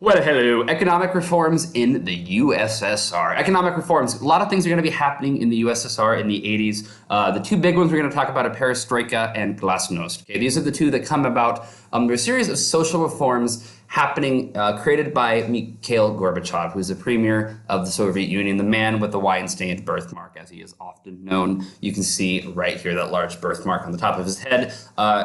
Well, hello. Economic reforms in the USSR. Economic reforms. A lot of things are going to be happening in the USSR in the 80s. The two big ones we're going to talk about are Perestroika and Glasnost. Okay, these are the two that come about. There are a series of social reforms happening, created by Mikhail Gorbachev, who is the premier of the Soviet Union, the man with the wine-stained birthmark, as he is often known. You can see right here that large birthmark on the top of his head.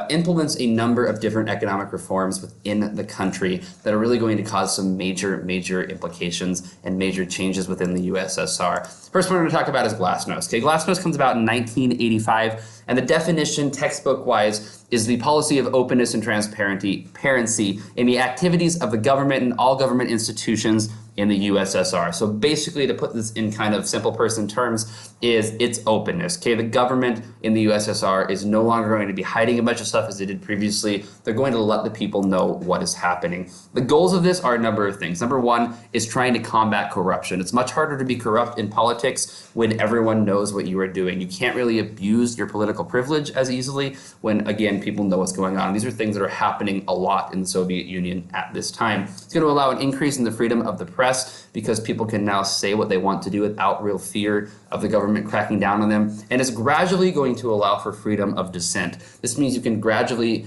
Implements a number of different economic reforms within the country that are really going to cause some major implications and major changes within the USSR. First one we're going to talk about is Glasnost. Okay, Glasnost comes about in 1985, and the definition, textbook-wise, is the policy of openness and transparency in the activities of the government and all government institutions in the USSR. So basically, to put this in kind of simple person terms, is its openness. Okay, the government in the USSR is no longer going to be hiding a bunch of stuff as they did previously. They're going to let the people know what is happening. The goals of this are a number of things. Number one is trying to combat corruption. It's much harder to be corrupt in politics when everyone knows what you are doing. You can't really abuse your political privilege as easily when, again, people know what's going on. These are things that are happening a lot in the Soviet Union at this time. It's going to allow an increase in the freedom of the press because people can now say what they want to do without real fear of the government cracking down on them. And it's gradually going to allow for freedom of dissent. This means you can gradually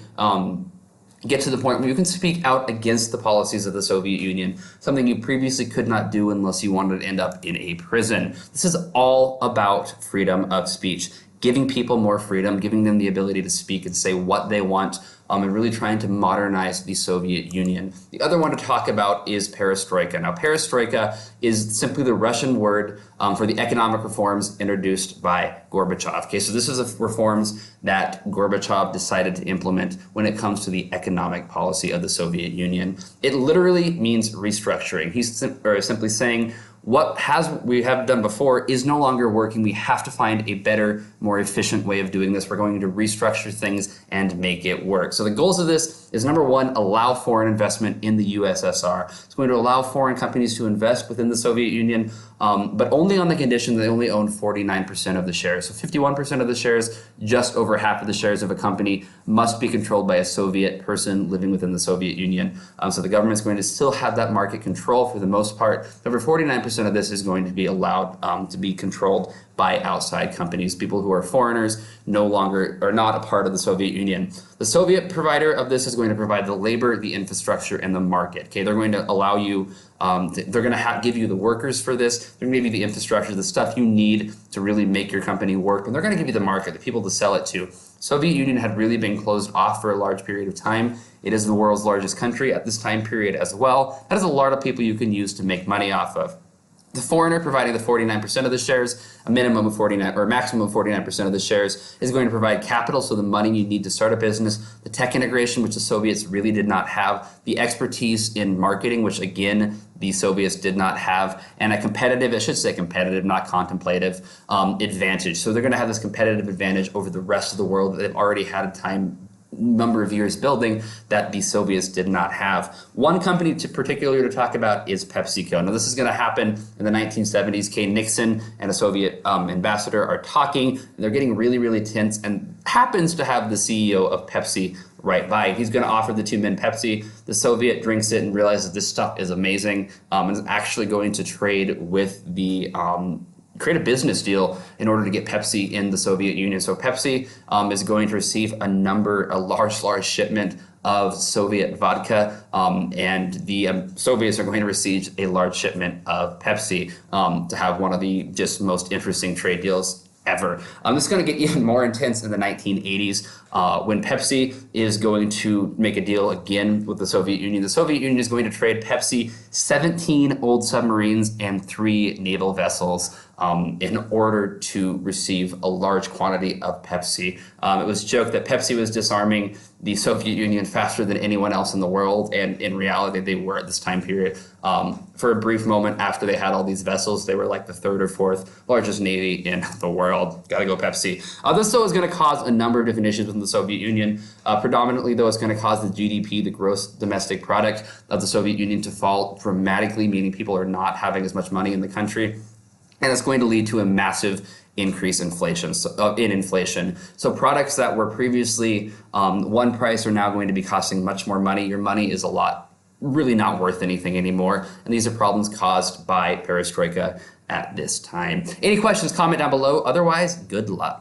get to the point where you can speak out against the policies of the Soviet Union, something you previously could not do unless you wanted to end up in a prison. This is all about freedom of speech, giving people more freedom, giving them the ability to speak and say what they want, and really trying to modernize the Soviet Union. The other one to talk about is Perestroika. Now, Perestroika is simply the Russian word for the economic reforms introduced by Gorbachev. Okay, so this is the reforms that Gorbachev decided to implement when it comes to the economic policy of the Soviet Union. It literally means restructuring. He's simply saying, what we have done before is no longer working. We have to find a better, more efficient way of doing this. We're going to restructure things and make it work. So the goals of this is, number one, allow foreign investment in the USSR. It's going to allow foreign companies to invest within the Soviet Union, but only on the condition that they only own 49% of the shares. So 51% of the shares, just over half of the shares of a company, must be controlled by a Soviet person living within the Soviet Union. So the government's going to still have that market control for the most part. Over 49% of this is going to be allowed to be controlled by outside companies. People who are foreigners no longer are not a part of the Soviet Union. The Soviet provider of this is going to provide the labor, the infrastructure, and the market. Okay, they're going to allow you, they're going to give you the workers for this. They're going to give you the infrastructure, the stuff you need to really make your company work, and they're going to give you the market, the people to sell it to. Soviet Union had really been closed off for a large period of time. It is the world's largest country at this time period as well. That is a lot of people you can use to make money off of. The foreigner providing the 49% of the shares, a minimum of 49 or a maximum of 49% of the shares, is going to provide capital, so the money you need to start a business, the tech integration, which the Soviets really did not have, the expertise in marketing, which again the Soviets did not have, and a competitive, I should say competitive, not contemplative, advantage. So they're going to have this competitive advantage over the rest of the world that they've already had a number of years building that the Soviets did not have. One company particularly to talk about is PepsiCo. Now, this is going to happen in the 1970s. Nixon and a Soviet ambassador are talking, and they're getting really tense, and happens to have the CEO of Pepsi right by. He's going to offer the two men Pepsi. The Soviet drinks it and realizes this stuff is amazing, and is actually going to trade with the create a business deal in order to get Pepsi in the Soviet Union. So Pepsi is going to receive a large shipment of Soviet vodka, and the Soviets are going to receive a large shipment of Pepsi to have one of the just most interesting trade deals ever. This is going to get even more intense in the 1980s when Pepsi is going to make a deal again with the Soviet Union. The Soviet Union is going to trade Pepsi 17 old submarines and 3 naval vessels in order to receive a large quantity of Pepsi. It was joked that Pepsi was disarming the Soviet Union faster than anyone else in the world, and in reality they were at this time period. For a brief moment after they had all these vessels, they were like the 3rd or 4th largest navy in the world. Gotta go Pepsi. This though is going to cause a number of different issues within the Soviet Union. Predominantly though, it's going to cause the GDP, the gross domestic product of the Soviet Union, to fall dramatically, meaning people are not having as much money in the country. And it's going to lead to a massive increase in inflation. So products that were previously one price are now going to be costing much more money. Your money is a lot really not worth anything anymore. And these are problems caused by perestroika at this time. Any questions, comment down below. Otherwise, good luck.